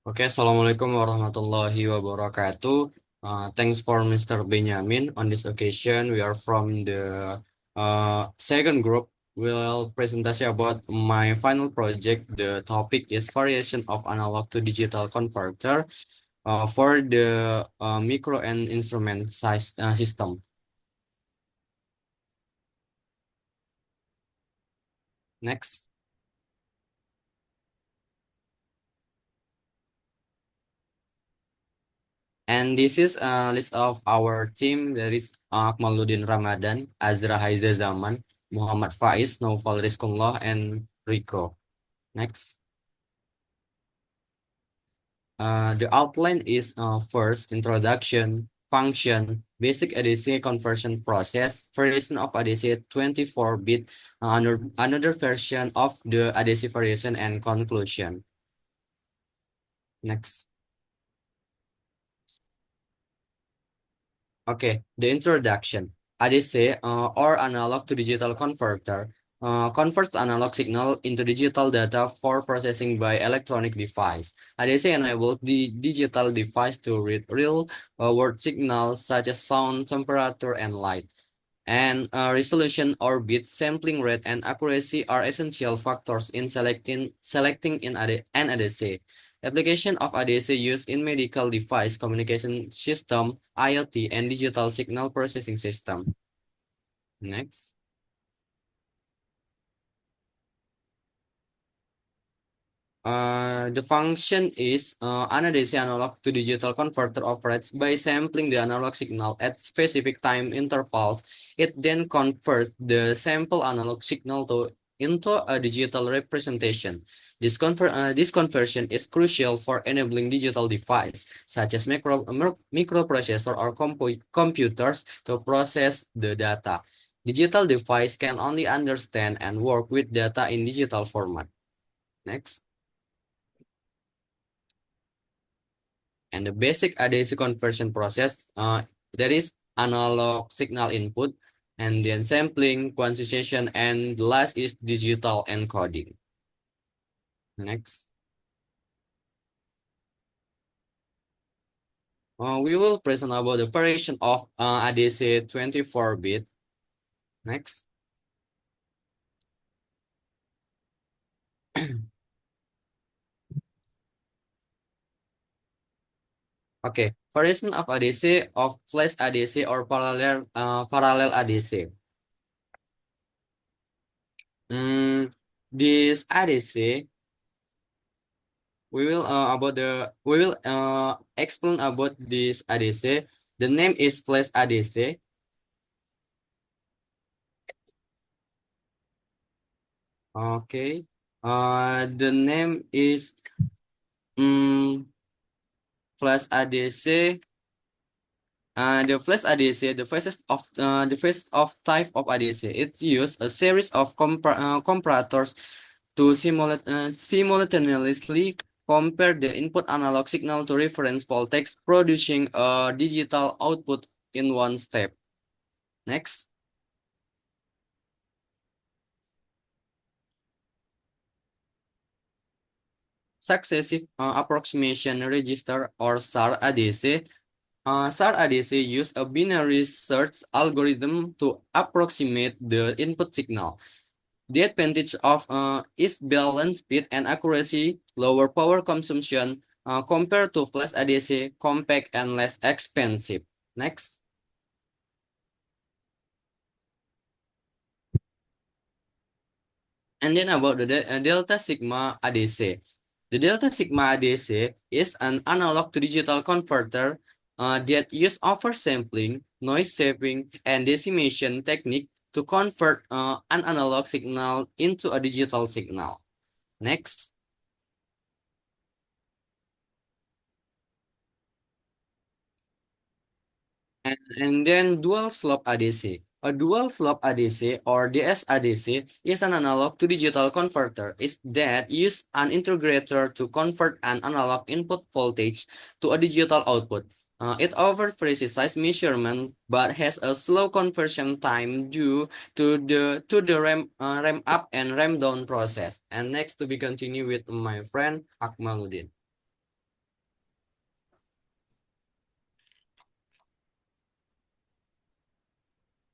Okay, Assalamualaikum warahmatullahi wabarakatuh. Thanks for Mr. Benjamin. On this occasion, we are from the second group. We'll presentation about my final project. The topic is variation of analog to digital converter for the micro and instrument size system. Next. And this is a list of our team. There is Akmaluddin Ramadan, Azra Haiza Zaman, Muhammad Faiz, Naufal Rizqullah, and Rico. Next. The outline is first introduction, function, basic ADC conversion process, version of ADC 24-bit, another version of the ADC variation, and conclusion. Next. Okay, the introduction. ADC or analog to digital converter converts analog signal into digital data for processing by electronic device. ADC enables the digital device to read real world signals such as sound, temperature, and light. And resolution or bit sampling rate and accuracy are essential factors in selecting in an ADC. Application of ADC used in medical device communication system, IoT, and digital signal processing system. Next. The function is an ADC analog to digital converter operates by sampling the analog signal at specific time intervals. It then converts the sample analog signal into a digital representation. This conversion is crucial for enabling digital devices such as microprocessor or computers to process the data. Digital device can only understand and work with data in digital format. Next. And the basic ADC conversion process, there is analog signal input, and then sampling, quantization, and the last is digital encoding. Next. We will present about the operation of ADC 24-bit. Next. Okay, variation of ADC of flash ADC or parallel ADC. This ADC we will explain about this ADC. The name is flash ADC. Okay. The name is flash ADC. The flash ADC, the first of type of ADC. It uses a series of comparators to simultaneously compare the input analog signal to reference voltage, producing a digital output in one step. Next. Successive approximation register or SAR ADC. SAR ADC use a binary search algorithm to approximate the input signal. The advantage of is balance speed and accuracy, lower power consumption compared to flash ADC, compact and less expensive. Next. And then about the delta sigma ADC. The delta sigma ADC is an analog to digital converter that use oversampling, noise shaping, and decimation technique to convert an analog signal into a digital signal. Next. And then dual slope ADC. A dual slope ADC or DSADC is an analog to digital converter is that use an integrator to convert an analog input voltage to a digital output. It offers precise measurement but has a slow conversion time due to the ramp up and ramp down process. And next to be continued with my friend Akmaluddin.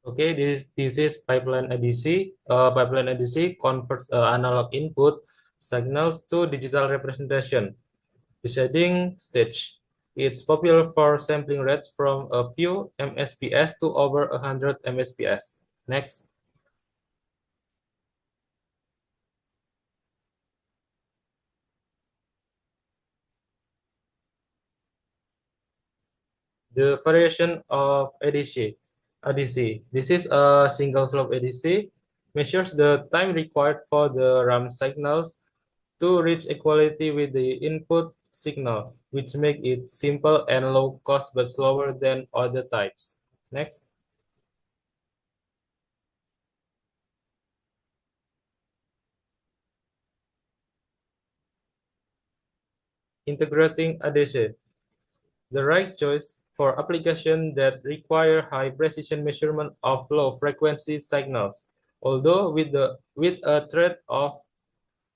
Okay, this is pipeline ADC. Pipeline ADC converts analog input signals to digital representation. Deciding stage. It's popular for sampling rates from a few MSPS to over 100 MSPS. Next. The variation of ADC. This is a single slope ADC, measures the time required for the RAM signals to reach equality with the input signal, which make it simple and low cost but slower than other types. Next. Integrating ADC. The right choice for applications that require high precision measurement of low frequency signals. Although with a trade-off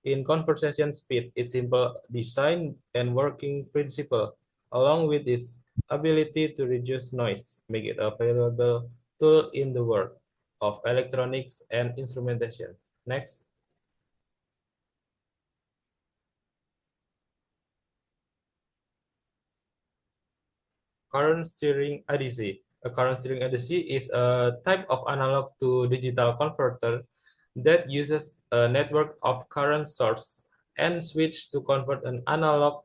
in conversation speed, its simple design and working principle, along with its ability to reduce noise, make it a valuable tool in the world of electronics and instrumentation. Next. Current steering ADC. A current steering ADC is a type of analog to digital converter that uses a network of current source and switch to convert an analog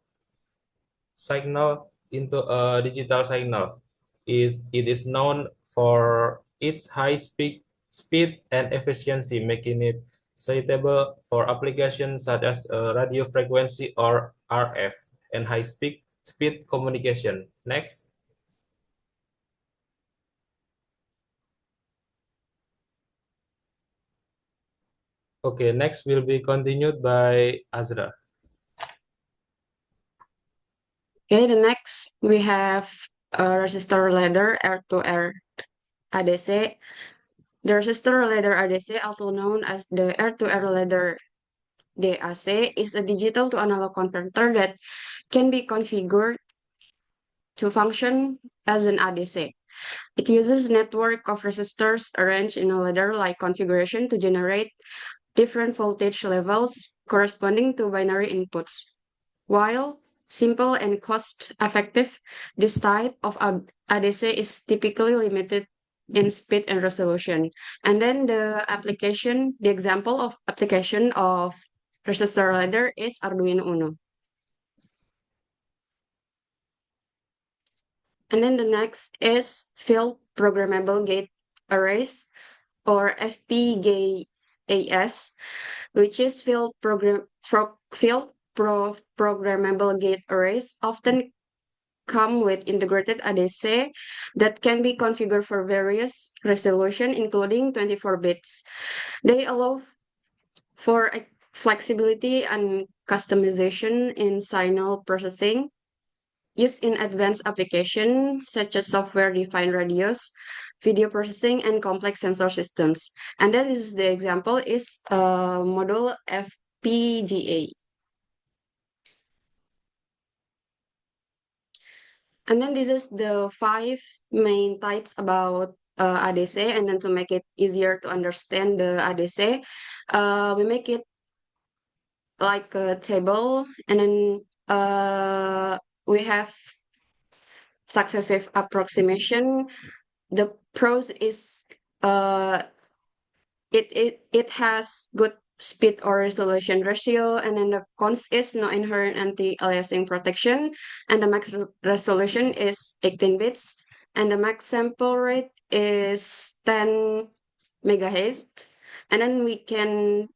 signal into a digital signal. It is known for its high speed and efficiency, making it suitable for applications such as radio frequency or RF and high speed communication. Next. Okay, next will be continued by Azra. Okay, the next we have a resistor ladder air-to-air ADC. The resistor ladder ADC, also known as the air-to-air ladder DAC, is a digital to analog converter that can be configured to function as an ADC. It uses network of resistors arranged in a ladder-like configuration to generate different voltage levels corresponding to binary inputs. While simple and cost-effective, this type of ADC is typically limited in speed and resolution. And then the example of application of resistor ladder is Arduino Uno. And then the next is field programmable gate arrays, or FPGAs, which is programmable gate arrays, often come with integrated ADC that can be configured for various resolution, including 24 bits. They allow for flexibility and customization in signal processing used in advanced applications such as software-defined radios, video processing, and complex sensor systems. And then this is the example is module FPGA. And then this is the 5 main types about ADC. And then to make it easier to understand the ADC, we make it like a table, and then we have successive approximation. The pros is uh, it has good speed or resolution ratio, and then the cons is no inherent anti-aliasing protection, and the max resolution is 18 bits, and the max sample rate is 10 megahertz. And then we can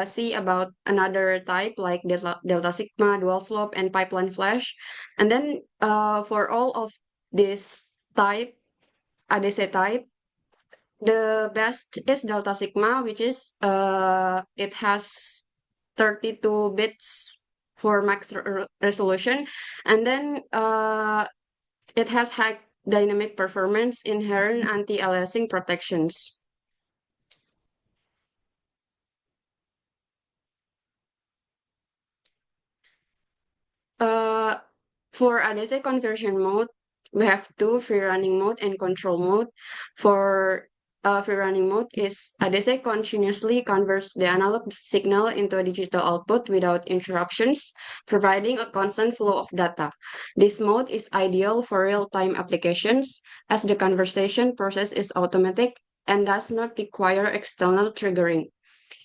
see about another type like delta sigma, dual slope, and pipeline flash. And then for all of this type, ADC type, the best is delta sigma, which is it has 32 bits for max resolution, and then it has high dynamic performance, inherent anti-aliasing protections. Uh, for ADC conversion mode, we have two: free running mode and control mode. For free running mode is ADC continuously converts the analog signal into a digital output without interruptions, providing a constant flow of data. This mode is ideal for real-time applications as the conversation process is automatic and does not require external triggering.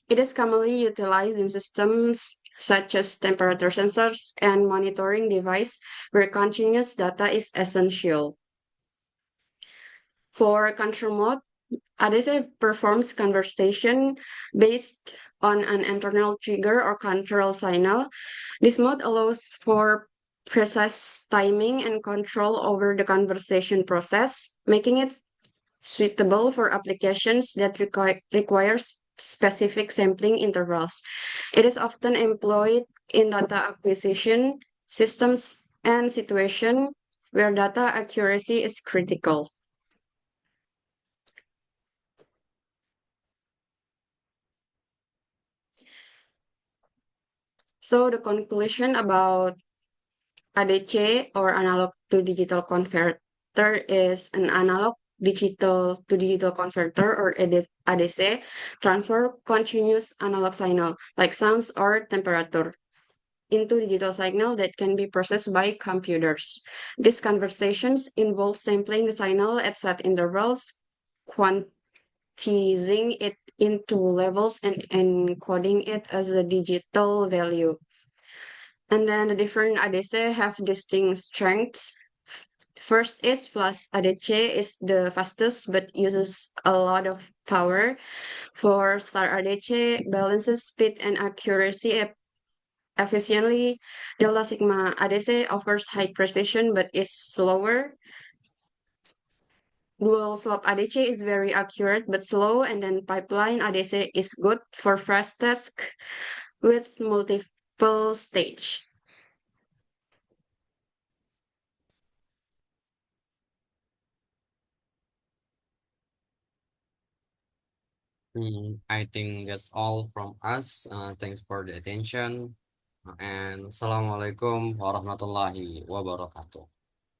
It is commonly utilized in systems such as temperature sensors and monitoring device where continuous data is essential. For control mode, ADC performs conversation based on an internal trigger or control signal. This mode allows for precise timing and control over the conversation process, making it suitable for applications that require specific sampling intervals. It is often employed in data acquisition systems and situations where data accuracy is critical. So the conclusion about ADC or analog to digital converter is an analog digital to digital converter or ADC transfer continuous analog signal like sounds or temperature into digital signal that can be processed by computers. These conversations involve sampling the signal at set intervals, quantizing it into levels and encoding it as a digital value. And then the different ADC have distinct strengths. First is flash ADC is the fastest but uses a lot of power. For star ADC, balances speed and accuracy efficiently. Delta Sigma ADC offers high precision but is slower. Dual slope ADC is very accurate but slow, and then pipeline ADC is good for fast task with multiple stage. I think that's all from us. Thanks for the attention. And Assalamualaikum warahmatullahi wabarakatuh.